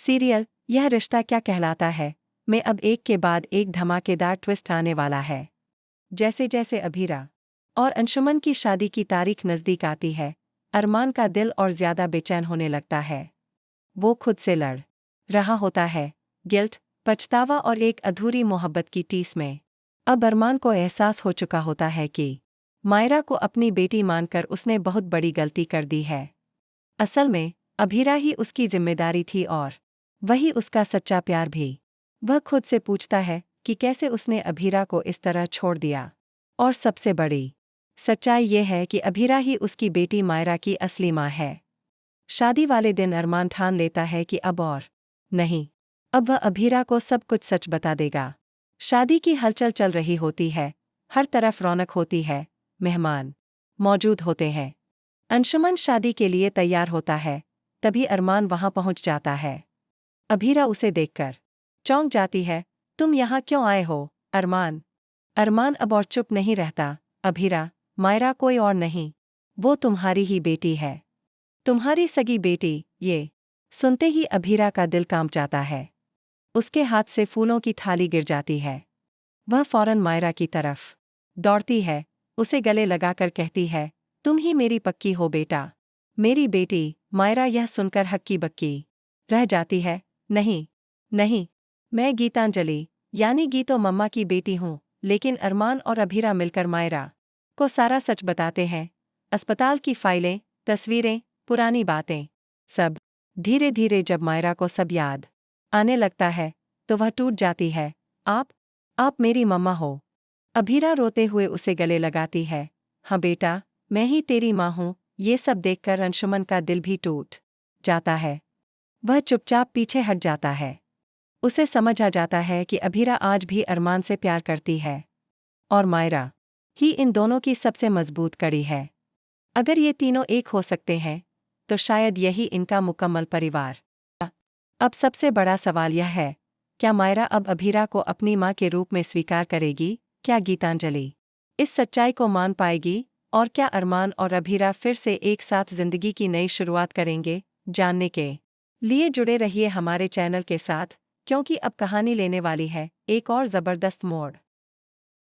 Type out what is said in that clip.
Serial यह रिश्ता क्या कहलाता है में अब एक के बाद एक धमाकेदार ट्विस्ट आने वाला है। जैसे जैसे अभीरा और अंशुमन की शादी की तारीख नज़दीक आती है, अरमान का दिल और ज़्यादा बेचैन होने लगता है। वो खुद से लड़ रहा होता है, गिल्ट, पछतावा और एक अधूरी मोहब्बत की टीस में। अब अरमान को एहसास हो चुका होता है कि मायरा को अपनी बेटी मानकर उसने बहुत बड़ी गलती कर दी है। असल में अभीरा ही उसकी जिम्मेदारी थी और वही उसका सच्चा प्यार भी। वह खुद से पूछता है कि कैसे उसने अभीरा को इस तरह छोड़ दिया। और सबसे बड़ी सच्चाई ये है कि अभीरा ही उसकी बेटी मायरा की असली माँ है। शादी वाले दिन अरमान ठान लेता है कि अब और नहीं, अब वह अभीरा को सब कुछ सच बता देगा। शादी की हलचल चल रही होती है, हर तरफ रौनक होती है, मेहमान मौजूद होते हैं। अंशुमन शादी के लिए तैयार होता है, तभी अरमान वहां पहुंच जाता है। अभीरा उसे देखकर चौंक जाती है। तुम यहाँ क्यों आए हो, अरमान? अरमान अब और चुप नहीं रहता। अभीरा, मायरा कोई और नहीं, वो तुम्हारी ही बेटी है, तुम्हारी सगी बेटी। ये सुनते ही अभीरा का दिल कांप जाता है। उसके हाथ से फूलों की थाली गिर जाती है। वह फौरन मायरा की तरफ दौड़ती है, उसे गले लगाकर कहती है, तुम ही मेरी पक्की हो बेटा, मेरी बेटी। मायरा यह सुनकर हक्की बक्की रह जाती है। नहीं नहीं, मैं गीतांजलि यानी गीतो मम्मा की बेटी हूँ। लेकिन अरमान और अभीरा मिलकर मायरा को सारा सच बताते हैं। अस्पताल की फाइलें, तस्वीरें, पुरानी बातें, सब। धीरे धीरे जब मायरा को सब याद आने लगता है तो वह टूट जाती है। आप मेरी मम्मा हो। अभीरा रोते हुए उसे गले लगाती है। हाँ बेटा, मैं ही तेरी माँ हूँ। ये सब देखकर अंशुमन का दिल भी टूट जाता है। वह चुपचाप पीछे हट जाता है। उसे समझ आ जाता है कि अभीरा आज भी अरमान से प्यार करती है और मायरा ही इन दोनों की सबसे मजबूत कड़ी है। अगर ये तीनों एक हो सकते हैं तो शायद यही इनका मुकम्मल परिवार। अब सबसे बड़ा सवाल यह है, क्या मायरा अब अभीरा को अपनी माँ के रूप में स्वीकार करेगी? क्या गीतांजलि इस सच्चाई को मान पाएगी? और क्या अरमान और अभीरा फिर से एक साथ जिंदगी की नई शुरुआत करेंगे? जानने के लिए जुड़े रहिए हमारे चैनल के साथ, क्योंकि अब कहानी लेने वाली है एक और जबरदस्त मोड़।